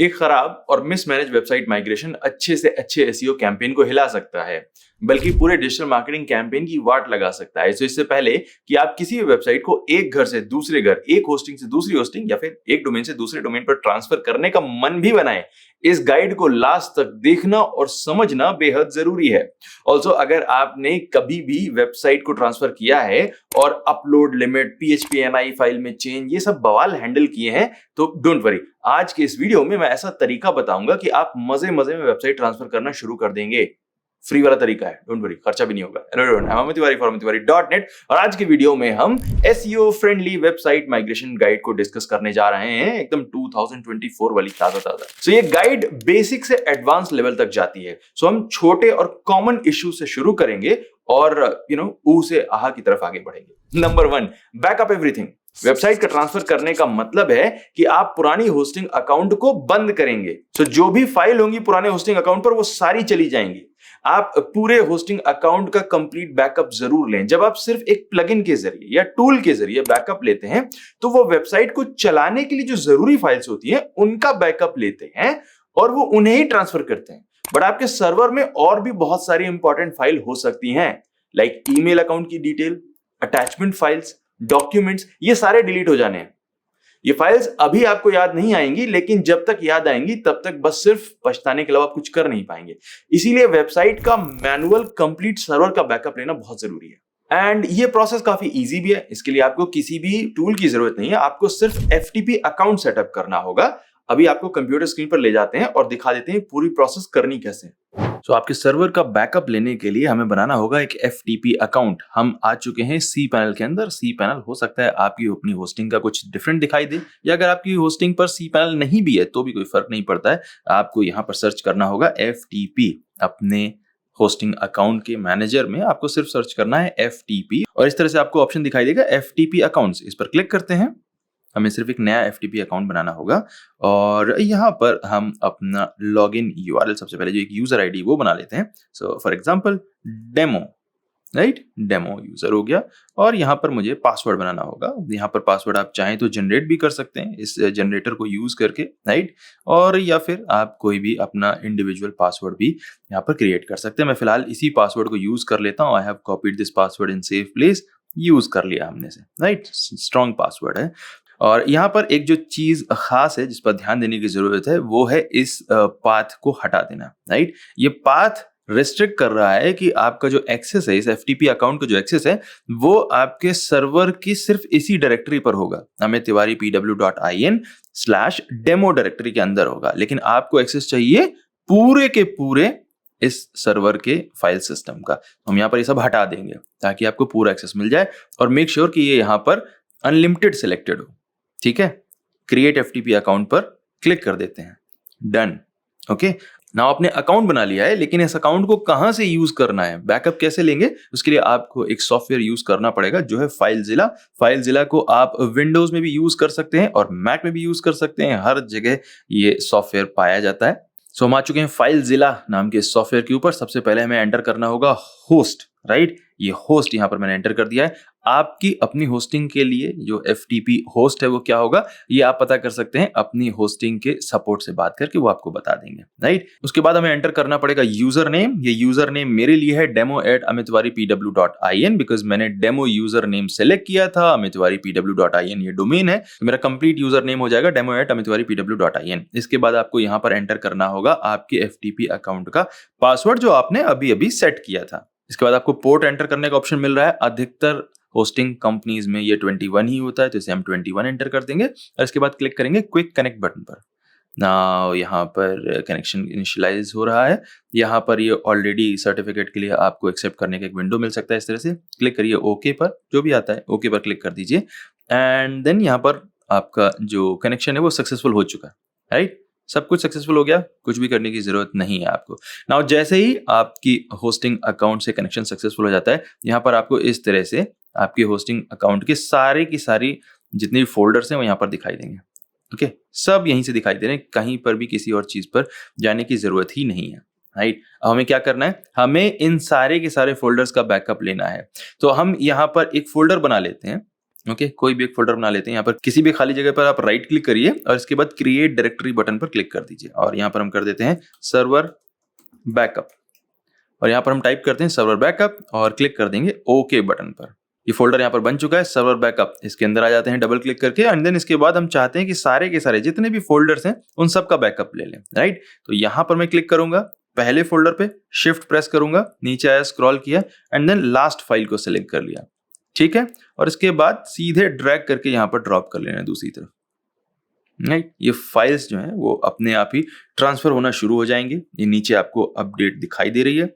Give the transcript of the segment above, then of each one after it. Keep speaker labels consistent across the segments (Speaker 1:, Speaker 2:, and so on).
Speaker 1: एक खराब और मिसमैनेज वेबसाइट माइग्रेशन अच्छे से अच्छे एसईओ कैंपेन को हिला सकता है, बल्कि पूरे डिजिटल मार्केटिंग कैंपेन की वाट लगा सकता है। तो इससे पहले कि आप किसी भी वेबसाइट को एक घर से दूसरे घर, एक होस्टिंग से दूसरी होस्टिंग या फिर एक डोमेन से दूसरे डोमेन पर ट्रांसफर करने का मन भी बनाए, इस गाइड को लास्ट तक देखना और समझना बेहद जरूरी है। ऑल्सो अगर आपने कभी भी वेबसाइट को ट्रांसफर किया है और अपलोड लिमिट, PHP फाइल में चेंज, ये सब बवाल हैंडल किए हैं, तो डोंट वरी, आज के इस वीडियो में मैं ऐसा तरीका बताऊंगा कि आप मजे मजे में वेबसाइट ट्रांसफर करना शुरू कर देंगे। फ्री वाला तरीका है, डोंट वरी, खर्चा भी नहीं होगा। Hello everyone, I am Amit Tiwari from amitttiwari.net और आज के वीडियो में हम SEO friendly website migration guide को डिस्कस करने जा रहे हैं, एकदम 2024 वाली ताजा। सो ये गाइड बेसिक से एडवांस लेवल तक जाती है। सो हम छोटे और कॉमन इश्यू से शुरू करेंगे और ऊ से आहा की तरफ आगे बढ़ेंगे। Number 1, backup everything. वेबसाइट का ट्रांसफर करने का मतलब है कि आप पुरानी होस्टिंग अकाउंट को बंद करेंगे। सो जो भी फाइल होंगी पुराने होस्टिंग अकाउंट पर, वो सारी चली जाएंगी। आप पूरे होस्टिंग अकाउंट का कंप्लीट बैकअप जरूर लें। जब आप सिर्फ एक प्लगइन के जरिए या टूल के जरिए बैकअप लेते हैं, तो वो वेबसाइट को चलाने के लिए जो जरूरी फाइल्स होती हैं उनका बैकअप लेते हैं और वो उन्हें ही ट्रांसफर करते हैं। बट आपके सर्वर में और भी बहुत सारी इंपॉर्टेंट फाइल हो सकती हैं, लाइक ईमेल अकाउंट की डिटेल, अटैचमेंट फाइल्स, डॉक्यूमेंट्स, ये सारे डिलीट हो जाने हैं। ये फाइल्स अभी आपको याद नहीं आएंगी, लेकिन जब तक याद आएंगी तब तक बस सिर्फ पछताने के अलावा कुछ कर नहीं पाएंगे। इसीलिए वेबसाइट का मैनुअल कंप्लीट सर्वर का बैकअप लेना बहुत जरूरी है। एंड ये प्रोसेस काफी इजी भी है। इसके लिए आपको किसी भी टूल की जरूरत नहीं है, आपको सिर्फ FTP अकाउंट सेटअप करना होगा। अभी आपको कंप्यूटर स्क्रीन पर ले जाते हैं और दिखा देते हैं पूरी प्रोसेस करनी कैसे। तो आपके सर्वर का बैकअप लेने के लिए हमें बनाना होगा एक FTP अकाउंट। हम आ चुके हैं cPanel के अंदर। cPanel हो सकता है आपकी अपनी होस्टिंग का कुछ डिफरेंट दिखाई दे, या अगर आपकी होस्टिंग पर cPanel नहीं भी है तो भी कोई फर्क नहीं पड़ता है। आपको यहाँ पर सर्च करना होगा FTP। अपने होस्टिंग अकाउंट के मैनेजर में आपको सिर्फ सर्च करना है FTP और इस तरह से आपको ऑप्शन दिखाई देगा FTP अकाउंट्स। इस पर क्लिक करते हैं। हमें सिर्फ एक नया FTP अकाउंट बनाना होगा और यहाँ पर हम अपना लॉगिन URL, सबसे पहले जो एक यूजर ID वो बना लेते हैं। So for example demo, right, demo user हो गया और यहाँ पर मुझे पासवर्ड बनाना होगा। यहाँ पर पासवर्ड आप चाहें तो जनरेट भी कर सकते हैं इस जनरेटर को यूज करके, राइट, और या फिर आप कोई भी अपना इंडिविजुअल पासवर्ड भी यहाँ पर क्रिएट कर सकते हैं। मैं फिलहाल इसी पासवर्ड को यूज कर लेता हूँ। I have copied this password in safe place. Use कर लिया हमने से, राइट, स्ट्रॉन्ग पासवर्ड है। और यहाँ पर एक जो चीज खास है जिस पर ध्यान देने की जरूरत है वो है इस पाथ को हटा देना, राइट। ये पाथ रिस्ट्रिक्ट कर रहा है कि आपका जो एक्सेस है, इस FTP अकाउंट का जो एक्सेस है, वो आपके सर्वर की सिर्फ इसी डायरेक्टरी पर होगा, amittiwaripw.in/demo डायरेक्टरी के अंदर होगा। लेकिन आपको एक्सेस चाहिए पूरे के पूरे इस सर्वर के फाइल सिस्टम का। हम यहाँ पर ये सब हटा देंगे ताकि आपको पूरा एक्सेस मिल जाए और मेक श्योर कि ये यहाँ पर अनलिमिटेड सिलेक्टेड हो। ठीक है, क्रिएट FTP अकाउंट पर क्लिक कर देते हैं, डन। ओके, नाउ आपने अकाउंट बना लिया है, लेकिन इस अकाउंट को कहां से यूज करना है, बैकअप कैसे लेंगे, उसके लिए आपको एक सॉफ्टवेयर यूज करना पड़ेगा जो है फाइलजिला। फाइलजिला को आप विंडोज में भी यूज कर सकते हैं और मैक में भी यूज कर सकते हैं। हर जगह ये सॉफ्टवेयर पाया जाता है। सो हम आ चुके हैं फाइलजिला नाम के सॉफ्टवेयर के ऊपर। सबसे पहले हमें एंटर करना होगा होस्ट, राइट। ये होस्ट यहाँ पर मैंने एंटर कर दिया है। आपकी अपनी होस्टिंग के लिए जो FTP होस्ट है वो क्या होगा, ये आप पता कर सकते हैं अपनी होस्टिंग के सपोर्ट से बात करके, वो आपको बता देंगे, राइट। उसके बाद हमें एंटर करना पड़ेगा यूजर नेम। ये यूजर नेम मेरे लिए है demo@amittiwaripw.in, बिकॉज मैंने डेमो यूजर नेम सेलेक्ट किया था। amittiwaripw.in ये डोमेन है, तो मेरा कंप्लीट यूजर नेम हो जाएगा demo@amittiwaripw.in। इसके बाद आपको यहाँ पर एंटर करना होगा आपके FTP अकाउंट का पासवर्ड जो आपने अभी अभी सेट किया था। इसके बाद आपको पोर्ट एंटर करने का ऑप्शन मिल रहा है। अधिकतर होस्टिंग कंपनीज में ये 21 ही होता है, तो इसे हम 21 एंटर कर देंगे और इसके बाद क्लिक करेंगे क्विक कनेक्ट बटन पर। नाउ यहाँ पर कनेक्शन इनिशियलाइज हो रहा है। यहाँ पर ये ऑलरेडी सर्टिफिकेट के लिए आपको एक्सेप्ट करने का एक विंडो मिल सकता है। इस तरह से क्लिक करिए ओके पर, जो भी आता है ओके पर क्लिक कर दीजिए एंड देन यहाँ पर आपका जो कनेक्शन है वो सक्सेसफुल हो चुका है, राइट। सब कुछ सक्सेसफुल हो गया, कुछ भी करने की जरूरत नहीं है आपको। नाउ जैसे ही आपकी होस्टिंग अकाउंट से कनेक्शन सक्सेसफुल हो जाता है, यहाँ पर आपको इस तरह से आपके होस्टिंग अकाउंट के सारे की सारी जितनी भी फोल्डर्स हैं वो यहाँ पर दिखाई देंगे। ओके, सब यहीं से दिखाई दे रहे हैं, कहीं पर भी किसी और चीज पर जाने की जरूरत ही नहीं है, राइट। अब हमें क्या करना है, हमें इन सारे के सारे फोल्डर्स का बैकअप लेना है। तो हम यहाँ पर एक फोल्डर बना लेते हैं ओके, कोई भी एक फोल्डर बना लेते हैं। यहाँ पर किसी भी खाली जगह पर आप राइट क्लिक करिए और इसके बाद क्रिएट डायरेक्टरी बटन पर क्लिक कर दीजिए और यहाँ पर हम कर देते हैं सर्वर बैकअप और यहाँ पर हम टाइप करते हैं सर्वर बैकअप और क्लिक कर देंगे ओके बटन पर। ये फोल्डर यहाँ पर बन चुका है सर्वर बैकअप। इसके अंदर आ जाते हैं डबल क्लिक करके एंड देन इसके बाद हम चाहते हैं कि सारे के सारे जितने भी फोल्डर्स हैं उन सब का बैकअप ले लें, राइट। तो यहाँ पर मैं क्लिक करूंगा पहले फोल्डर पे, शिफ्ट प्रेस करूंगा, नीचे आया, स्क्रॉल किया एंड देन लास्ट फाइल को सिलेक्ट कर लिया, ठीक है। और इसके बाद सीधे ड्रैग करके यहाँ पर ड्रॉप कर लेना है दूसरी तरफ, राइट। ये फाइल्स जो है वो अपने आप ही ट्रांसफर होना शुरू हो जाएंगे। ये नीचे आपको अपडेट दिखाई दे रही है।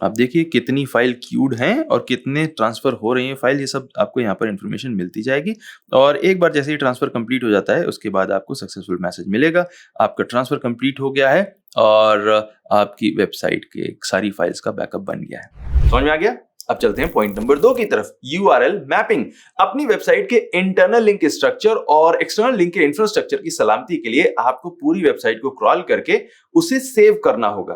Speaker 1: आप देखिए कितनी फाइल क्यूड हैं और कितने ट्रांसफर हो रही हैं फाइल, ये सब आपको यहाँ पर इंफॉर्मेशन मिलती जाएगी। और एक बार जैसे ही ट्रांसफर कंप्लीट हो जाता है उसके बाद आपको सक्सेसफुल मैसेज मिलेगा, आपका ट्रांसफर कंप्लीट हो गया है और आपकी वेबसाइट के सारी फाइल्स का बैकअप बन गया है। समझ में आ गया? अब चलते हैं पॉइंट नंबर 2 की तरफ, यूआरएल मैपिंग। अपनी वेबसाइट के इंटरनल लिंक स्ट्रक्चर और एक्सटर्नल लिंक के इंफ्रास्ट्रक्चर की सलामती के लिए आपको पूरी वेबसाइट को क्रॉल करके उसे सेव करना होगा।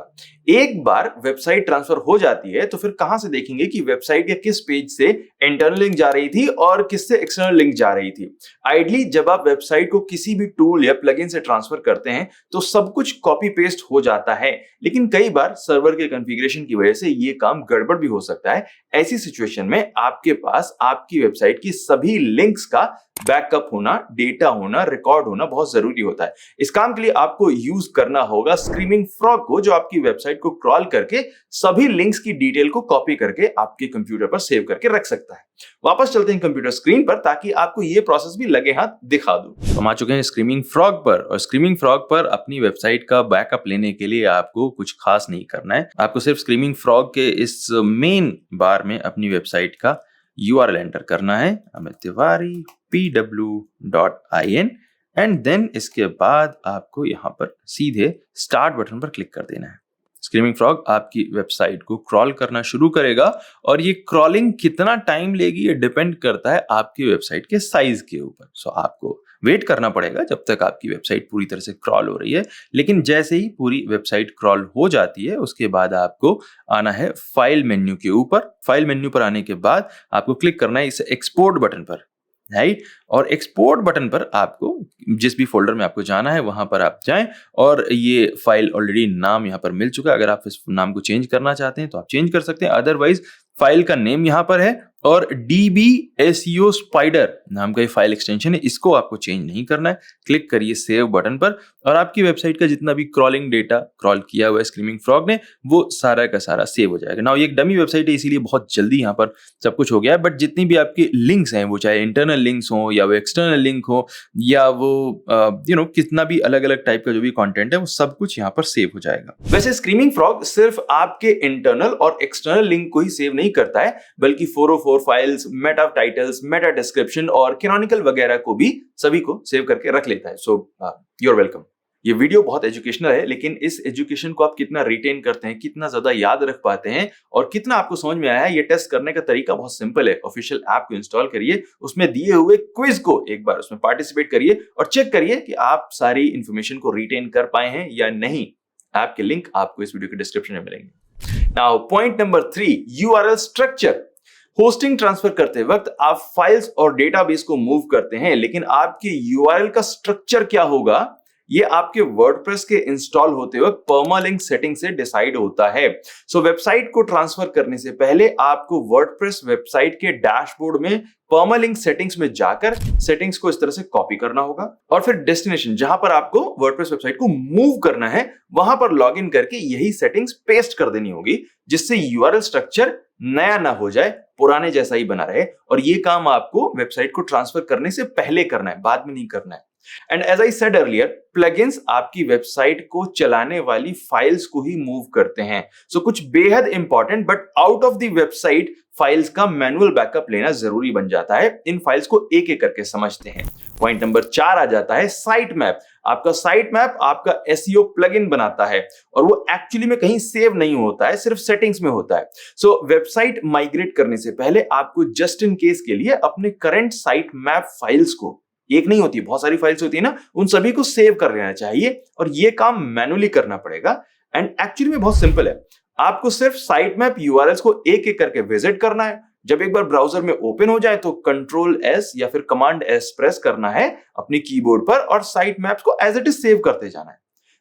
Speaker 1: एक बार वेबसाइट ट्रांसफर हो जाती है तो फिर कहां से देखेंगे कि वेबसाइट के किस पेज से इंटरनल लिंक जा रही थी और किससे एक्सटर्नल लिंक जा रही थी। आइडली जब आप वेबसाइट को किसी भी टूल या प्लगइन से ट्रांसफर करते हैं तो सब कुछ कॉपी पेस्ट हो जाता है, लेकिन कई बार सर्वर के कॉन्फ़िगरेशन की वजह से ये काम गड़बड़ भी हो सकता है। ऐसी सिचुएशन में आपके पास आपकी वेबसाइट की सभी लिंक्स का बैकअप होना, डेटा होना, रिकॉर्ड होना बहुत जरूरी होता है। इस काम के लिए आपको यूज करना होगा स्क्रीमिंग फ्रॉग को, जो आपकी वेबसाइट को क्रॉल करके सभी लिंक्स की डिटेल को कॉपी करके आपके कंप्यूटर पर सेव करके रख सकता है। वापस चलते हैं कंप्यूटर स्क्रीन पर ताकि आपको यह प्रोसेस भी लगे हाथ दिखा दूं। हम आ चुके हैं स्क्रीमिंग फ्रॉग पर और स्क्रीमिंग फ्रॉग पर अपनी वेबसाइट का बैकअप लेने के लिए आपको कुछ खास नहीं करना है। आपको सिर्फ स्क्रीमिंग फ्रॉग के इस मेन बार में अपनी वेबसाइट का URL एंटर करना है, Amit Tiwari pw.in and then इसके बाद आपको यहां पर सीधे स्टार्ट बटन पर क्लिक कर देना है। स्क्रीमिंग फ्रॉग आपकी वेबसाइट को क्रॉल करना शुरू करेगा और ये क्रॉलिंग कितना टाइम लेगी ये डिपेंड करता है आपकी वेबसाइट के साइज के ऊपर। सो आपको वेट करना पड़ेगा जब तक आपकी वेबसाइट पूरी तरह से क्रॉल हो रही है, लेकिन जैसे ही पूरी वेबसाइट क्रॉल हो जाती है उसके बाद आपको आना है फाइल मेन्यू के ऊपर। फाइल मेन्यू पर आने के बाद आपको क्लिक करना है इस एक्सपोर्ट बटन पर, राइट। और एक्सपोर्ट बटन पर आपको जिस भी फोल्डर में आपको जाना है वहां पर आप जाएं और ये फाइल ऑलरेडी नाम यहां पर मिल चुका है। अगर आप इस नाम को चेंज करना चाहते हैं तो आप चेंज कर सकते हैं, अदरवाइज फाइल का नेम यहां पर है और DB SEO स्पाइडर नाम का ये फाइल एक्सटेंशन है, इसको आपको चेंज नहीं करना है। क्लिक करिए सेव बटन पर और आपकी वेबसाइट का जितना भी क्रॉलिंग डेटा क्रॉल किया हुआ है स्क्रीमिंग फ्रॉग ने वो सारा का सारा सेव हो जाएगा। नाउ ये एक डमी वेबसाइट है इसीलिए बहुत जल्दी यहाँ पर सब कुछ हो गया है, बट जितनी भी आपकी लिंक्स हैं वो चाहे इंटरनल लिंक्स हो या वो एक्सटर्नल लिंक हो या वो कितना भी अलग अलग टाइप का जो भी कंटेंट है वो सब कुछ यहाँ पर सेव हो जाएगा। वैसे स्क्रीमिंग फ्रॉग सिर्फ आपके इंटरनल और एक्सटर्नल लिंक को ही सेव नहीं करता है बल्कि 404 files, Meta titles, Meta description और कैनोनिकल वगैरह को भी सभी को सेव करके रख लेता है। So you are welcome. ये वीडियो बहुत एजुकेशनल है, लेकिन इस एजुकेशन को आप कितना रिटेन करते हैं, कितना ज्यादा याद रख पाते हैं और कितना आपको समझ में आया है, ये टेस्ट करने का तरीका बहुत सिंपल है। ऑफिशियल ऐप को इंस्टॉल करिए, उसमें दिए हुए क्विज को एक बार उसमें पार्टिसिपेट करिए और चेक करिए कि आप सारी इंफॉर्मेशन को रिटेन कर पाए हैं या नहीं। ऐप के लिंक आपको इस वीडियो के डिस्क्रिप्शन में मिलेंगे। Now point number 3, URL structure. Hosting transfer करते वक्त आप फाइल्स और डेटाबेस को मूव करते हैं, लेकिन आपके URL का स्ट्रक्चर क्या होगा ये आपके वर्डप्रेस के इंस्टॉल होते वक्त परमालिंक सेटिंग से डिसाइड होता है। सो वेबसाइट को ट्रांसफर करने से पहले आपको वर्डप्रेस वेबसाइट के डैशबोर्ड में परमालिंक सेटिंग्स में जाकर सेटिंग्स को इस तरह से कॉपी करना होगा और फिर डेस्टिनेशन जहां पर आपको वर्डप्रेस वेबसाइट को मूव करना है वहां पर लॉगिन करके यही सेटिंग्स पेस्ट कर देनी होगी, जिससे URL स्ट्रक्चर नया ना हो जाए, पुराने जैसा ही बना रहे। और ये काम आपको वेबसाइट को ट्रांसफर करने से पहले करना है, बाद में नहीं करना है। And as I said earlier, plugins आपकी वेबसाइट को चलाने वाली फाइल्स को ही मूव करते हैं। सो कुछ बेहद important but out of the website files का मैनुअल बैकअप लेना जरूरी बन जाता है। इन फाइल्स को एक एक करके समझते हैं। पॉइंट नंबर 4 आ जाता है साइट मैप। आपका साइट मैप आपका SEO प्लगइन बनाता है और वो एक्चुअली में कहीं सेव नहीं होता है, सिर्फ सेटिंग्स में होता है। सो वेबसाइट माइग्रेट करने से पहले आपको जस्ट इन केस के लिए अपने करंट साइट मैप फाइल्स को, एक नहीं होती बहुत सारी फाइल्स होती है ना, उन सभी को सेव कर लेना चाहिए और ये काम मैनुअली करना पड़ेगा। एंड एक्चुअली में बहुत सिंपल है, आपको सिर्फ साइट मैप URLs को एक एक करके विजिट करना है, जब एक बार ब्राउजर में ओपन हो जाए तो कंट्रोल एस या फिर कमांड एस प्रेस करना है अपनी कीबोर्ड पर और साइट मैप्स को एज इट इज सेव करते जाना है।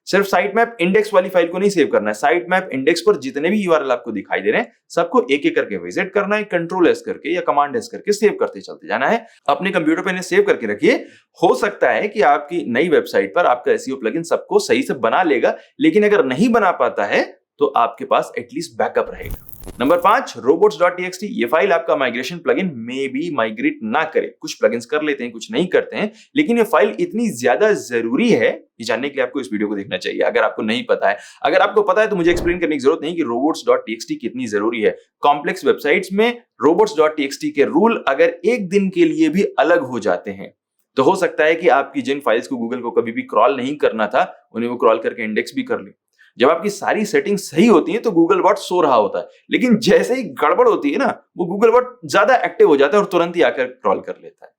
Speaker 1: सिर्फ साइट मैप इंडेक्स वाली फाइल को नहीं सेव करना है, साइट मैप इंडेक्स पर जितने भी यूआरएल आपको दिखाई दे रहे हैं सबको एक एक करके विजिट करना है, कंट्रोल एस करके या कमांड एस करके सेव करते चलते जाना है। अपने कंप्यूटर पे इन्हें सेव करके रखिए। हो सकता है कि आपकी नई वेबसाइट पर आपका एसईओ प्लगइन सबको सही से बना लेगा, लेकिन अगर नहीं बना पाता है तो आपके पास एटलीस्ट बैकअप रहेगा। Number 5, robots.txt। ये फाइल आपका माइग्रेशन प्लगइन में भी माइग्रेट ना करे। कुछ प्लगइन्स कर लेते हैं, कुछ नहीं करते हैं, लेकिन ये फाइल इतनी ज्यादा जरूरी है ये जानने के लिए आपको इस वीडियो को देखना चाहिए। अगर आपको नहीं पता है, अगर आपको पता है तो मुझे एक्सप्लेन करने की जरूरत नहीं कि robots.txt कितनी जरूरी है। कॉम्प्लेक्स वेबसाइट्स में robots.txt के रूल अगर एक दिन के लिए भी अलग हो जाते हैं तो हो सकता है कि आपकी जिन फाइल्स को गूगल को कभी भी क्रॉल नहीं करना था उन्हें वो क्रॉल करके इंडेक्स भी कर ले। जब आपकी सारी सेटिंग सही होती है तो गूगल बॉट सो रहा होता है, लेकिन जैसे ही गड़बड़ होती है ना वो गूगल बॉट ज्यादा एक्टिव हो जाता है और तुरंत ही आकर क्रॉल कर लेता है।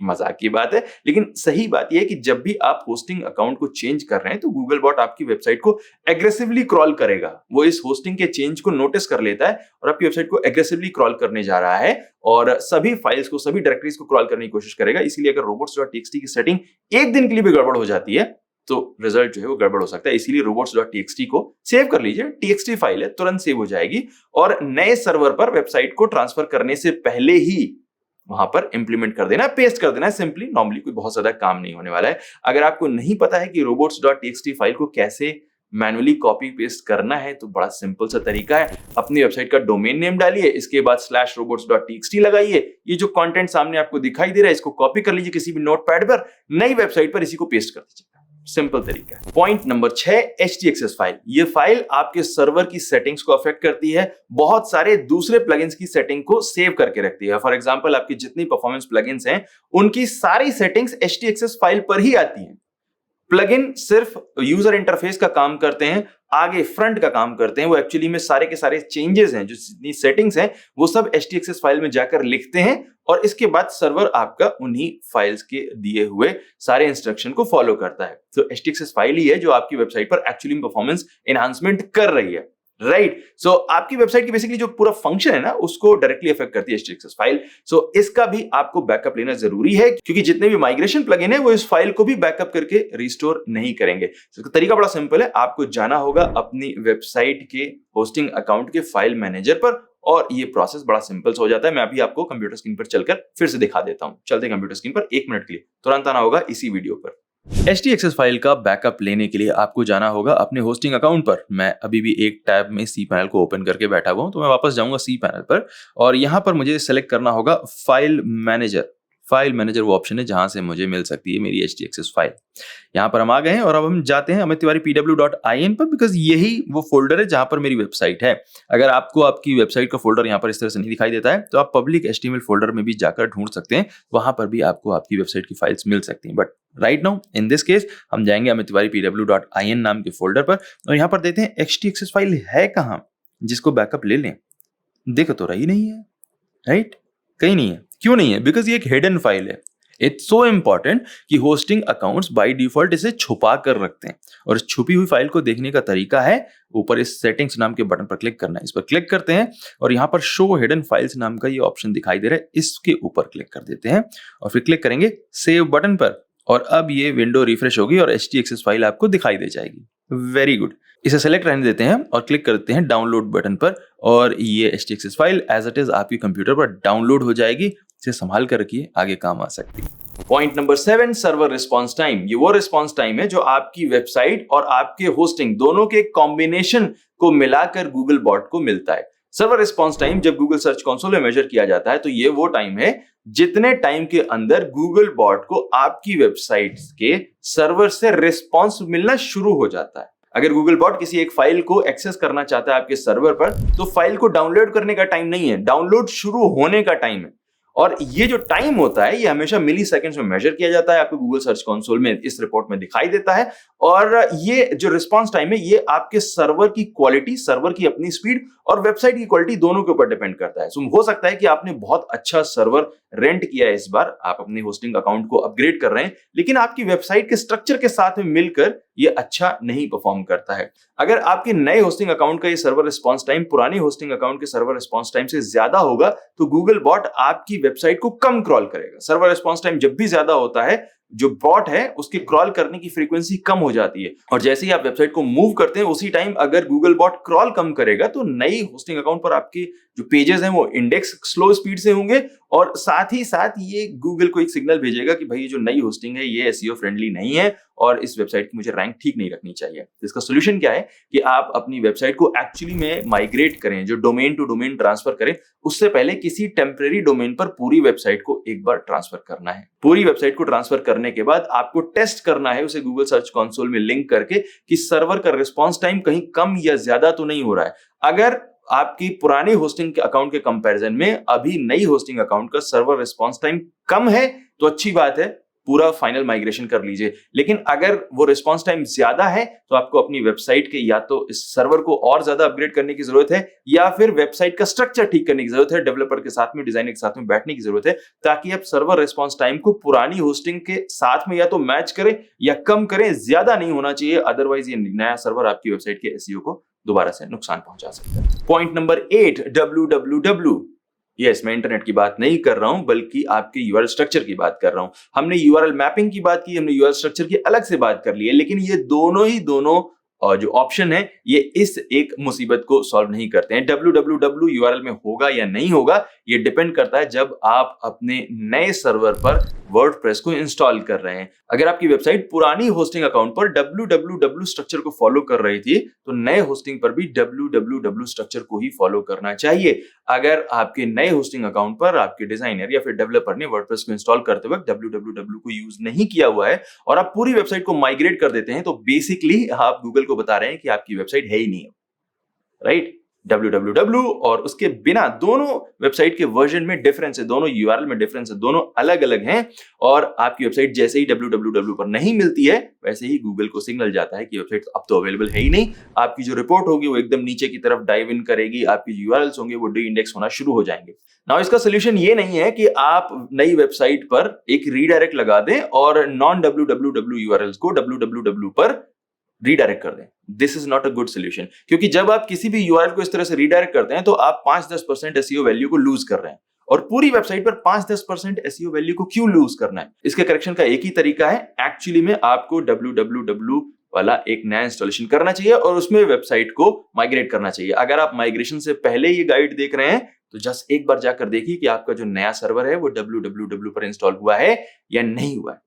Speaker 1: मजाक की बात है, लेकिन सही बात यह है कि जब भी आप होस्टिंग अकाउंट को चेंज कर रहे हैं तो गूगल बॉट आपकी वेबसाइट को एग्रेसिवली क्रॉल करेगा। वो इस होस्टिंग के चेंज को नोटिस कर लेता है और आपकी वेबसाइट को एग्रेसिवली क्रॉल करने जा रहा है और सभी फाइल्स को, सभी डायरेक्टरीज को क्रॉल करने की कोशिश करेगा। इसीलिए अगर robots.txt की सेटिंग एक दिन के लिए भी गड़बड़ हो जाती है तो रिजल्ट जो है वो गड़बड़ हो सकता है। इसीलिए robots.txt को सेव कर लीजिए। txt फाइल है, तुरंत सेव हो जाएगी और नए सर्वर पर वेबसाइट को ट्रांसफर करने से पहले ही वहां पर इंप्लीमेंट कर देना है, पेस्ट कर देना है सिंपली। नॉर्मली कोई बहुत ज्यादा काम नहीं होने वाला है। अगर आपको नहीं पता है कि robots.txt फाइल को कैसे मैनुअली कॉपी पेस्ट करना है तो बड़ा सिंपल सा तरीका है। अपनी वेबसाइट का डोमेन नेम डालिए, इसके बाद /robots.txt लगाइए। ये जो कंटेंट सामने आपको दिखाई दे रहा है इसको कॉपी कर लीजिए किसी भी नोटपैड पर, नई वेबसाइट पर इसी को पेस्ट कर दीजिए। सिंपल तरीका है। Point number 6, htaccess file. ये फाइल आपके सर्वर की सेटिंग्स को अफेक्ट करती है, बहुत सारे दूसरे प्लगइन्स की सेटिंग को सेव करके रखती है। फॉर एग्जांपल आपकी जितनी परफॉर्मेंस प्लगइन्स हैं उनकी सारी सेटिंग्स htaccess फाइल पर ही आती हैं। प्लगइन सिर्फ यूजर इंटरफेस का काम करते हैं, आगे फ्रंट का काम करते हैं। वो एक्चुअली में सारे के सारे चेंजेस हैं, जो जितनी सेटिंग्स हैं वो सब htaccess फाइल में जाकर लिखते हैं और इसके बाद सर्वर आपका उन्हीं फाइल्स के दिए हुए सारे इंस्ट्रक्शन को फॉलो करता है। तो htaccess फाइल ही है जो आपकी वेबसाइट पर एक्चुअली परफॉर्मेंस एनहांसमेंट कर रही है। राइट, सो आपकी वेबसाइट की बेसिकली जो पूरा फंक्शन है ना उसको डायरेक्टली अफेक्ट करती है htaccess फाइल। सो इसका भी आपको बैकअप लेना जरूरी है क्योंकि जितने भी माइग्रेशन प्लगइन है वो इस फाइल को भी बैकअप करके रिस्टोर नहीं करेंगे। इसका तरीका बड़ा सिंपल है, आपको जाना होगा अपनी वेबसाइट के होस्टिंग अकाउंट के फाइल मैनेजर पर और ये प्रोसेस बड़ा सिंपल हो जाता है। मैं अभी आपको कंप्यूटर स्क्रीन पर चलकर फिर से दिखा देता हूं। चलते कंप्यूटर स्क्रीन पर 1 मिनट के लिए, तुरंत आना होगा इसी वीडियो पर। htaccess फाइल का बैकअप लेने के लिए आपको जाना होगा अपने होस्टिंग अकाउंट पर। मैं अभी भी एक टैब में cPanel को ओपन करके बैठा हुआ हूं तो मैं वापस जाऊंगा cPanel पर और यहां पर मुझे सेलेक्ट करना होगा फाइल मैनेजर। फाइल मैनेजर वो ऑप्शन है जहां से मुझे मिल सकती है मेरी htaccess फाइल। यहाँ पर हम आ गए हैं और अब हम जाते हैं अमित तिवारी pw.in पर, बिकॉज यही वो फोल्डर है जहां पर मेरी वेबसाइट है। अगर आपको आपकी वेबसाइट का फोल्डर यहाँ पर इस तरह से नहीं दिखाई देता है तो आप पब्लिक HTML फोल्डर में भी जाकर ढूंढ सकते हैं, वहां पर भी आपको आपकी वेबसाइट की फाइल्स मिल सकती हैं। But right now in this case हम जाएंगे अमित तिवारी pw.in नाम के फोल्डर पर और यहाँ पर देखते हैं htaccess फाइल है कहाँ जिसको बैकअप ले लें। देख तो रही नहीं है, राइट, कहीं नहीं है। क्यों नहीं है? बिकॉज ये एक हिडन फाइल है। इट्स सो इंपॉर्टेंट कि होस्टिंग अकाउंट्स बाय डिफॉल्ट इसे छुपा कर रखते हैं और इस छुपी हुई फाइल को देखने का तरीका है ऊपर इस सेटिंग्स नाम के बटन पर क्लिक करना है। इस पर क्लिक करते हैं और यहाँ पर शो हिडन फाइल्स नाम का ये ऑप्शन दिखाई दे रहा है, इसके ऊपर क्लिक कर देते हैं और फिर क्लिक करेंगे सेव बटन पर और अब ये विंडो रिफ्रेश होगी और htaccess फाइल आपको दिखाई दे जाएगी। वेरी गुड, इसे सेलेक्ट रहने देते हैं और क्लिक करते हैं डाउनलोड बटन पर और ये htaccess file as it is आपके कंप्यूटर पर डाउनलोड हो जाएगी। इसे संभाल कर रखिए, आगे काम आ सकती है। Point number 7, server response time. ये वो रिस्पॉन्स टाइम है जो आपकी वेबसाइट और आपके होस्टिंग दोनों के कॉम्बिनेशन को मिलाकर गूगल बॉट को मिलता है। सर्वर रिस्पॉन्स टाइम जब गूगल सर्च कंसोल में मेजर किया जाता है तो ये वो टाइम है जितने टाइम के अंदर गूगल बॉट को आपकी वेबसाइट के सर्वर से रिस्पॉन्स मिलना शुरू हो जाता है। अगर गूगल बॉट किसी एक फाइल को एक्सेस करना चाहता है आपके सर्वर पर तो फाइल को डाउनलोड करने का टाइम नहीं है, डाउनलोड शुरू होने का टाइम है। और ये जो टाइम होता है ये हमेशा मिली सेकेंड्स में मेजर किया जाता है, आपको गूगल सर्च कंसोल में इस रिपोर्ट में दिखाई देता है। और ये जो रिस्पॉन्स टाइम है ये आपके सर्वर की क्वालिटी, सर्वर की अपनी स्पीड और वेबसाइट की क्वालिटी दोनों के ऊपर डिपेंड करता है। हो सकता है कि आपने बहुत अच्छा सर्वर रेंट किया है, इस बार आप अपने होस्टिंग अकाउंट को अपग्रेड कर रहे हैं, लेकिन आपकी वेबसाइट के स्ट्रक्चर के साथ में मिलकर ये अच्छा नहीं परफॉर्म करता है। अगर आपके नए होस्टिंग अकाउंट का ये सर्वर रिस्पॉन्स टाइम पुरानी होस्टिंग अकाउंट के सर्वर रिस्पॉन्स टाइम से ज्यादा होगा तो गूगल बॉट आपकी वेबसाइट को कम क्रॉल करेगा। सर्वर रिस्पॉन्स टाइम जब भी ज्यादा होता है, जो बॉट है उसके क्रॉल करने की फ्रीक्वेंसी कम हो जाती है, और जैसे ही आप वेबसाइट को मूव करते हैं उसी टाइम अगर गूगल बॉट क्रॉल कम करेगा तो नई होस्टिंग अकाउंट पर आपके जो पेजेस हैं वो इंडेक्स स्लो स्पीड से होंगे, और साथ ही साथ ये गूगल को एक सिग्नल भेजेगा कि भाई जो नई होस्टिंग है ये एसईओ फ्रेंडली नहीं है और इस वेबसाइट की मुझे रैंक ठीक नहीं रखनी चाहिए। तो इसका सोल्यूशन क्या है कि आप अपनी वेबसाइट को एक्चुअली में माइग्रेट करें, जो डोमेन टू डोमेन ट्रांसफर करें, उससे पहले किसी टेम्परेरी डोमेन पर पूरी वेबसाइट को एक बार ट्रांसफर करना है। पूरी वेबसाइट को ट्रांसफर करने के बाद आपको टेस्ट करना है उसे गूगल सर्च कंसोल में लिंक करके कि सर्वर का रिस्पॉन्स टाइम कहीं कम या ज्यादा तो नहीं हो रहा है। अगर आपकी पुरानी होस्टिंग के अकाउंट के कंपैरिजन में अभी नई होस्टिंग अकाउंट का सर्वर रिस्पॉन्स टाइम कम है तो अच्छी बात है, पूरा फाइनल माइग्रेशन कर लीजिए। लेकिन अगर वो रिस्पॉन्स टाइम ज्यादा है तो आपको अपनी वेबसाइट के या तो इस सर्वर को और ज्यादा अपग्रेड करने की जरूरत है या फिर वेबसाइट का स्ट्रक्चर ठीक करने की जरूरत है, डेवलपर के साथ में, डिजाइनर के साथ में बैठने की जरूरत है, ताकि आप सर्वर रिस्पॉन्स टाइम को पुरानी होस्टिंग के साथ में या तो मैच करें या कम करें, ज्यादा नहीं होना चाहिए, अदरवाइज ये नया सर्वर आपकी वेबसाइट के एसईओ को दोबारा से नुकसान पहुंचा सकता है। Point number 8, www। यस, मैं इंटरनेट की बात नहीं कर रहा हूं बल्कि आपके यूआरएल स्ट्रक्चर की बात कर रहा हूं। हमने यूआरएल मैपिंग की बात की, हमने यूआरएल स्ट्रक्चर की अलग से बात कर ली है, लेकिन ये दोनों जो ऑप्शन है ये इस एक मुसीबत को सॉल्व नहीं करते हैं। www यूआरएल में होगा या नहीं होगा ये डिपेंड करता है जब आप अपने नए सर्वर पर वर्डप्रेस को इंस्टॉल कर रहे हैं। अगर आपकी वेबसाइट पुरानी होस्टिंग अकाउंट पर www स्ट्रक्चर को फॉलो कर रही थी तो नए होस्टिंग पर भी www स्ट्रक्चर को ही फॉलो करना चाहिए। अगर आपके नए होस्टिंग अकाउंट पर आपके डिजाइनर या फिर डेवलपर ने वर्डप्रेस को इंस्टॉल करते वक्त www को यूज नहीं किया हुआ है और आप पूरी वेबसाइट को माइग्रेट कर देते हैं तो बेसिकली आप गूगल को बता रहे हैं कि आपकी वेबसाइट है ही नहीं, राइट? www और उसके बिना दोनों वेबसाइट के वर्जन में डिफरेंस है, दोनों यूआरएल में डिफरेंस है, दोनों अलग अलग हैं, और आपकी वेबसाइट जैसे ही www पर नहीं मिलती है वैसे ही गूगल को सिग्नल जाता है कि वेबसाइट अब तो अवेलेबल है ही नहीं। आपकी जो रिपोर्ट होगी वो एकदम नीचे की तरफ डाइव इन करेगी, आपकी यूआरएल्स होंगे वो डी इंडेक्स होना शुरू हो जाएंगे। नाउ इसका सोल्यूशन ये नहीं है कि आप नई वेबसाइट पर एक रीडायरेक्ट लगा दें और नॉन www यूआरएल्स को www पर रीडायरेक्ट कर दें। This is not a good solution, क्योंकि जब आप किसी भी यूआरएल को इस तरह से रीडायरेक्ट करते हैं तो आप 5-10% एसईओ वैल्यू को लूज कर रहे हैं, और पूरी वेबसाइट पर 5-10% एसईओ वैल्यू को क्यों लूज करना है? इसके करेक्शन का एक ही तरीका है, एक्चुअली में आपको www वाला एक नया इंस्टॉलेशन करना चाहिए और उसमें वेबसाइट को माइग्रेट करना चाहिए। अगर आप माइग्रेशन से पहले ये गाइड देख रहे हैं तो जस्ट एक बार जाकर देखिए कि आपका जो नया सर्वर है वो www पर इंस्टॉल हुआ है या नहीं हुआ है।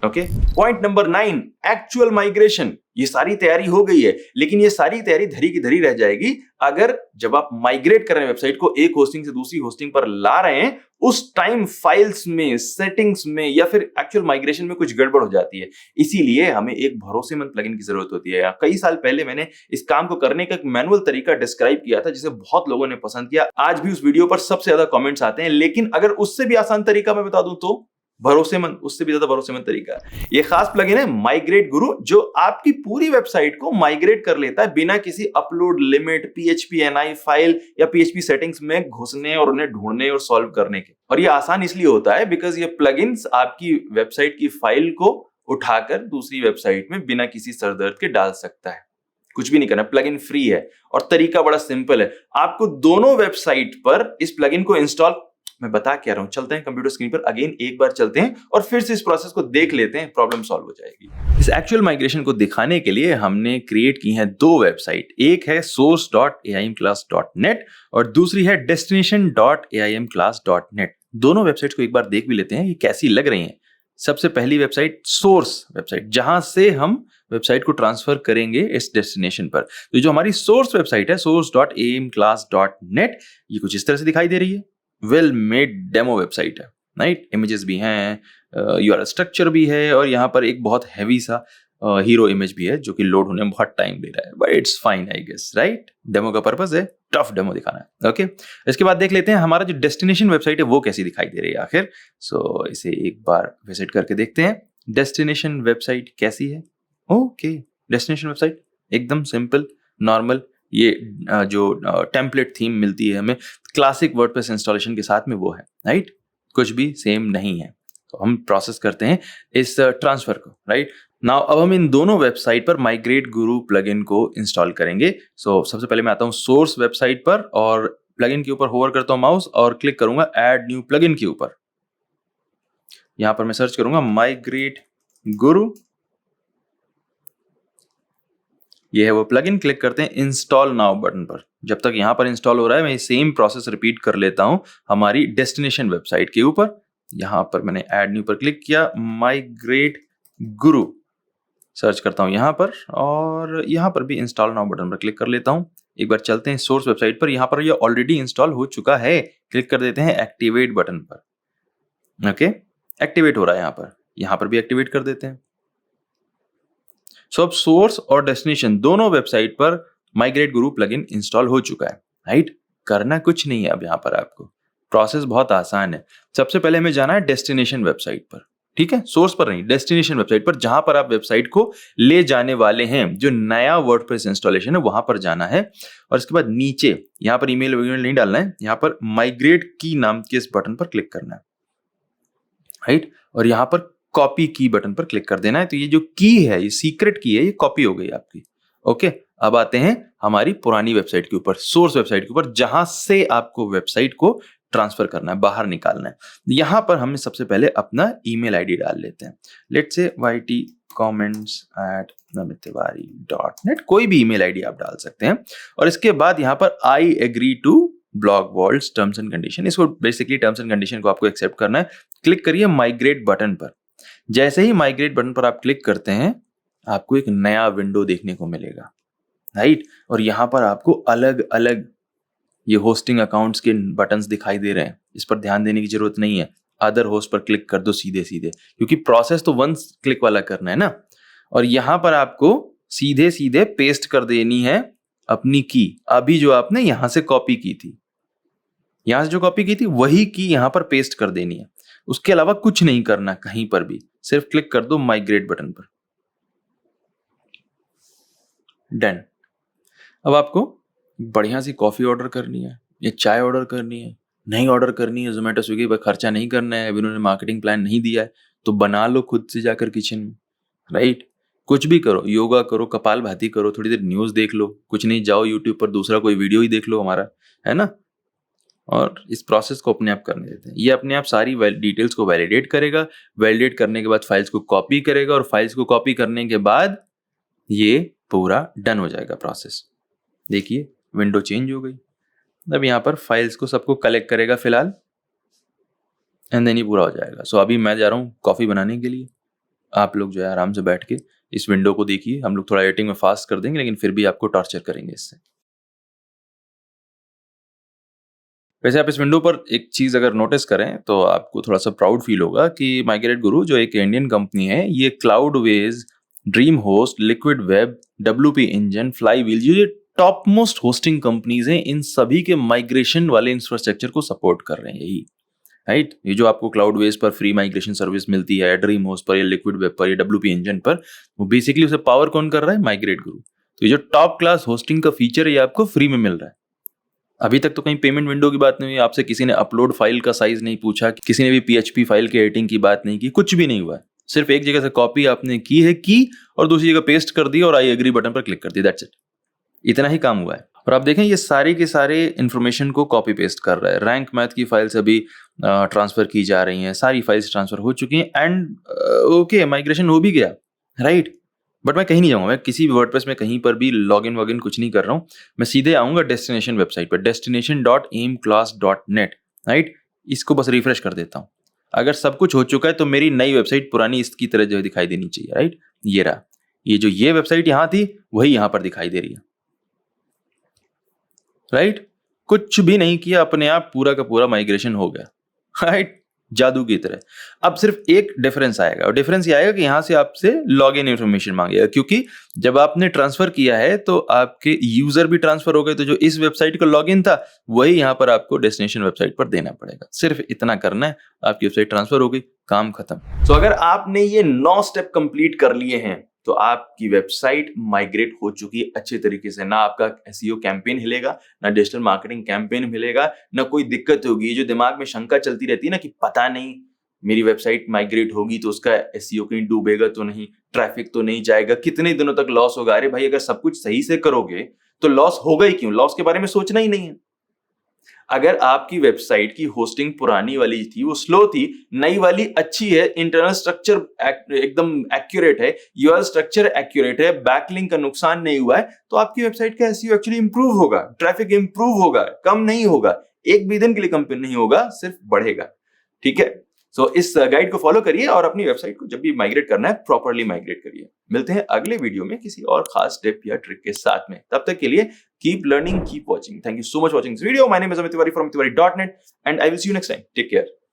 Speaker 1: Okay, point number 9, actual migration. ये सारी तैयारी हो गई है, लेकिन ये सारी तैयारी धरी की धरी रह जाएगी अगर जब आप माइग्रेट कर रहे हैं वेबसाइट को एक होस्टिंग से दूसरी होस्टिंग पर ला रहे हैं उस टाइम फाइल्स में, सेटिंग्स में या फिर एक्चुअल माइग्रेशन में कुछ गड़बड़ हो जाती है। इसीलिए हमें एक भरोसेमंद प्लगइन की जरूरत होती है। कई साल पहले मैंने इस काम को करने का एक मैनुअल तरीका डिस्क्राइब किया था जिसे बहुत लोगों ने पसंद किया। आज भी उस वीडियो पर सबसे ज्यादा कमेंट्स आते हैं, लेकिन अगर उससे भी आसान तरीका मैं बता दूं तो भरोसेमंद, उससे भी ज्यादा भरोसेमंद तरीका ये खास प्लगइन है माइग्रेट गुरु, जो आपकी पूरी वेबसाइट को माइग्रेट कर लेता है बिना किसी अपलोड लिमिट, PHP-NI फाइल या PHP सेटिंग्स में घुसने और उन्हें ढूंढने और सॉल्व करने के। और ये आसान इसलिए होता है बिकॉज ये प्लगइन्स आपकी वेबसाइट की फाइल को उठाकर दूसरी वेबसाइट में बिना किसी सरदर्द के डाल सकता है। कुछ भी नहीं करना, प्लगइन फ्री है और तरीका बड़ा सिंपल है। आपको दोनों वेबसाइट पर इस प्लगइन को इंस्टॉल, मैं बता क्या रहा हूं, चलते हैं कंप्यूटर स्क्रीन पर अगेन एक बार चलते हैं और फिर से इस प्रोसेस को देख लेते हैं, प्रॉब्लम सॉल्व हो जाएगी। इस एक्चुअल माइग्रेशन को दिखाने के लिए हमने क्रिएट की हैं दो वेबसाइट, एक है source.aimclass.net और दूसरी है destination.aimclass.net। दोनों वेबसाइट्स को एक बार देख भी लेते हैं ये कैसी लग रही हैं। सबसे पहली वेबसाइट सोर्स वेबसाइट, जहां से हम वेबसाइट को ट्रांसफर करेंगे इस डेस्टिनेशन पर। तो जो हमारी सोर्स वेबसाइट है source.aimclass.net, ये कुछ इस तरह से दिखाई दे रही है। वेल मेड डेमो वेबसाइट है, राइट? इमेजेस भी हैं, यूआरएल स्ट्रक्चर भी है और यहाँ पर एक बहुत हैवी सा हीरो इमेज भी है जो कि लोड होने में बहुत टाइम ले रहा है, but it's fine I guess, right? Demo का पर्पस है टफ डेमो दिखाना है। ओके, इसके बाद देख लेते हैं हमारा जो डेस्टिनेशन वेबसाइट है वो कैसी दिखाई दे रही है आखिर। सो इसे एक बार विजिट करके देखते हैं डेस्टिनेशन वेबसाइट कैसी है। ओके, डेस्टिनेशन वेबसाइट एकदम सिंपल नॉर्मल, ये जो टेम्पलेट थीम मिलती है हमें क्लासिक वर्डप्रेस इंस्टॉलेशन के साथ में वो है, राइट? कुछ भी सेम नहीं है। तो हम प्रोसेस करते हैं इस ट्रांसफर को, राइट? नाउ अब हम इन दोनों वेबसाइट पर माइग्रेट गुरु प्लगइन को इंस्टॉल करेंगे। सबसे पहले मैं आता हूँ सोर्स वेबसाइट पर और प्लगइन के ऊपर होवर करता हूँ माउस और क्लिक करूंगा ऐड न्यू प्लगइन के ऊपर। यहां पर मैं सर्च करूंगा माइग्रेट गुरु, ये है वो प्लगइन। क्लिक करते हैं इंस्टॉल नाउ बटन पर। जब तक यहां पर इंस्टॉल हो रहा है मैं सेम प्रोसेस रिपीट कर लेता हूं हमारी डेस्टिनेशन वेबसाइट के ऊपर। यहां पर मैंने ऐड न्यू पर क्लिक किया, माइग्रेट गुरु सर्च करता हूं यहां पर और यहां पर भी इंस्टॉल नाउ बटन पर क्लिक कर लेता हूं। एक बार चलते हैं सोर्स वेबसाइट पर, यहां पर ये ऑलरेडी इंस्टॉल हो चुका है। क्लिक कर देते हैं एक्टिवेट बटन पर। ओके, एक्टिवेट हो रहा है यहां पर भी एक्टिवेट कर देते हैं। अब सोर्स और डेस्टिनेशन दोनों वेबसाइट पर माइग्रेट गुरु प्लगइन इंस्टॉल हो चुका है, राइट। करना कुछ नहीं है अब यहां पर आपको, प्रोसेस बहुत आसान है। सबसे पहले हमें जाना है डेस्टिनेशन वेबसाइट पर, ठीक है, सोर्स पर नहीं, डेस्टिनेशन वेबसाइट पर, जहां पर आप वेबसाइट को ले जाने वाले हैं। जो नया वर्डप्रेस इंस्टॉलेशन है वहां पर जाना है और इसके बाद नीचे यहां पर ईमेल वगैरह नहीं डालना है, यहां पर माइग्रेट की नाम के इस बटन पर क्लिक करना है, राइट। और यहां पर कॉपी की बटन पर क्लिक कर देना है। तो ये जो की है, ये सीक्रेट की है, ये कॉपी हो गई आपकी। ओके, अब आते हैं हमारी पुरानी वेबसाइट के ऊपर, सोर्स वेबसाइट के ऊपर, जहां से आपको वेबसाइट को ट्रांसफर करना है, बाहर निकालना है। यहां पर हमें सबसे पहले अपना ईमेल आईडी डाल लेते हैं। लेट्स से ytcomments@namittiwari.net, कोई भी ईमेल आईडी आप डाल सकते हैं। और इसके बाद यहां पर I agree to blog walls terms and condition, इसको बेसिकली टर्म्स एंड कंडीशन को आपको एक्सेप्ट करना है। क्लिक करिए माइग्रेट बटन पर। जैसे ही माइग्रेट बटन पर आप क्लिक करते हैं आपको एक नया विंडो देखने को मिलेगा, राइट। और यहां पर आपको अलग अलग ये होस्टिंग अकाउंट्स के बटन्स दिखाई दे रहे हैं, इस पर ध्यान देने की जरूरत नहीं है। अदर होस्ट पर क्लिक कर दो सीधे सीधे, क्योंकि प्रोसेस तो वन क्लिक वाला करना है ना। और यहां पर आपको सीधे सीधे पेस्ट कर देनी है अपनी की, अभी जो आपने यहां से कॉपी की थी, यहां से जो कॉपी की थी वही की यहां पर पेस्ट कर देनी है। उसके अलावा कुछ नहीं करना कहीं पर भी, सिर्फ क्लिक कर दो माइग्रेट बटन पर। डन। अब आपको बढ़िया सी कॉफी ऑर्डर करनी है या चाय ऑर्डर करनी है, नहीं ऑर्डर करनी है जोमेटो स्विगी पर, खर्चा नहीं करना है, अभी उन्होंने मार्केटिंग प्लान नहीं दिया है, तो बना लो खुद से जाकर किचन में, राइट। कुछ भी करो, योगा करो, कपाल भाती करो, थोड़ी देर न्यूज देख लो, कुछ नहीं जाओ यूट्यूब पर दूसरा कोई वीडियो ही देख लो हमारा, है ना। और इस प्रोसेस को अपने आप करने देते हैं। ये अपने आप सारी डिटेल्स को वैलिडेट करेगा। वैलिडेट करने के बाद फाइल्स को कॉपी करेगा और फाइल्स को कॉपी करने के बाद ये पूरा डन हो जाएगा प्रोसेस। देखिए विंडो चेंज हो गई। अब यहाँ पर फाइल्स को सबको कलेक्ट करेगा फिलहाल, एंड देन ये पूरा हो जाएगा। सो अभी मैं जा रहा हूँ कॉफी बनाने के लिए। आप लोग जो है आराम से बैठ के इस विंडो को देखिए। हम लोग थोड़ा एडिटिंग में फास्ट कर देंगे, लेकिन फिर भी आपको टॉर्चर करेंगे इससे। वैसे आप इस विंडो पर एक चीज अगर नोटिस करें तो आपको थोड़ा सा प्राउड फील होगा कि माइग्रेट गुरु जो एक इंडियन कंपनी है, ये Cloudways, dream host, liquid web, WP engine, flywheel, ये टॉप मोस्ट होस्टिंग कंपनीज हैं, इन सभी के माइग्रेशन वाले इंफ्रास्ट्रक्चर को सपोर्ट कर रहे हैं यही, राइट। ये जो आपको क्लाउडवेज पर फ्री माइग्रेशन सर्विस मिलती है, ड्रीम होस्ट पर या लिक्विड वेब पर या WP इंजन पर, वो बेसिकली उसे पावर कौन कर रहा है? माइग्रेट गुरु। तो ये जो टॉप क्लास होस्टिंग का फीचर है ये आपको फ्री में मिल रहा है। अभी तक तो कहीं पेमेंट विंडो की बात नहीं हुई, आपसे किसी ने अपलोड फाइल का साइज नहीं पूछा, किसी ने भी PHP फाइल के एडिटिंग की बात नहीं की, कुछ भी नहीं हुआ है। सिर्फ एक जगह से कॉपी आपने की है की और दूसरी जगह पेस्ट कर दी और आई एग्री बटन पर क्लिक कर दी, दैट्स इट। इतना ही काम हुआ है। और आप देखें ये सारे के सारे इन्फॉर्मेशन को कॉपी पेस्ट कर रहा है। रैंक मैथ की फाइल्स अभी ट्रांसफर की जा रही हैं, सारी फाइल्स ट्रांसफर हो चुकी हैं एंड ओके माइग्रेशन हो भी गया, राइट। बट मैं कहीं नहीं जाऊंगा, मैं किसी भी वर्डप्रेस में कहीं पर भी लॉगिन वॉगिन कुछ नहीं कर रहा हूँ। मैं सीधे आऊंगा डेस्टिनेशन वेबसाइट पर, destination.aimclass.net, राइट। इसको बस रिफ्रेश कर देता हूँ। अगर सब कुछ हो चुका है तो मेरी नई वेबसाइट पुरानी इसकी तरह जो दिखाई देनी चाहिए, राइट। ये रहा, ये वेबसाइट यहाँ थी वही यहाँ पर दिखाई दे रही है, राइट। कुछ भी नहीं किया, अपने आप पूरा का पूरा माइग्रेशन हो गया, राइट, जादू की तरह। अब सिर्फ एक डिफरेंस आएगा, और डिफरेंस ये आएगा कि यहां से आपसे लॉगिन इंफॉर्मेशन मांगेगा, क्योंकि जब आपने ट्रांसफर किया है तो आपके यूजर भी ट्रांसफर हो गए, तो जो इस वेबसाइट का लॉगिन था वही यहां पर आपको डेस्टिनेशन वेबसाइट पर देना पड़ेगा। सिर्फ इतना करना है, आपकी वेबसाइट ट्रांसफर हो गई, काम खत्म। तो अगर आपने ये 9 स्टेप कंप्लीट कर लिए हैं तो आपकी वेबसाइट माइग्रेट हो चुकी है अच्छे तरीके से। ना आपका एसईओ कैंपेन हिलेगा, ना डिजिटल मार्केटिंग कैंपेन हिलेगा, ना कोई दिक्कत होगी। जो दिमाग में शंका चलती रहती है ना कि पता नहीं मेरी वेबसाइट माइग्रेट होगी तो उसका एसईओ कहीं डूबेगा तो नहीं, ट्रैफिक तो नहीं जाएगा, कितने दिनों तक लॉस होगा। अरे भाई, अगर सब कुछ सही से करोगे तो लॉस होगा ही क्यों? लॉस के बारे में सोचना ही नहीं है। अगर आपकी वेबसाइट की होस्टिंग पुरानी वाली थी, वो स्लो थी, नई वाली अच्छी है, इंटरनल स्ट्रक्चर एकदम एक्यूरेट है, यूआरएल स्ट्रक्चर एक्यूरेट है, बैकलिंक का नुकसान नहीं हुआ है, तो आपकी वेबसाइट का एसईओ एक्चुअली इंप्रूव होगा, ट्रैफिक इंप्रूव होगा, कम नहीं होगा। एक भी दिन के लिए कम नहीं होगा, सिर्फ बढ़ेगा। ठीक है, सो इस गाइड को फॉलो करिए और अपनी वेबसाइट को जब भी माइग्रेट करना है प्रॉपर्ली माइग्रेट करिए। मिलते हैं अगले वीडियो में किसी और खास टिप या ट्रिक के साथ में। तब तक के लिए keep learning, keep watching. Thank you so much for watching this video. My name is Amit Tiwari from tiwari.net and I will see you next time. Take care.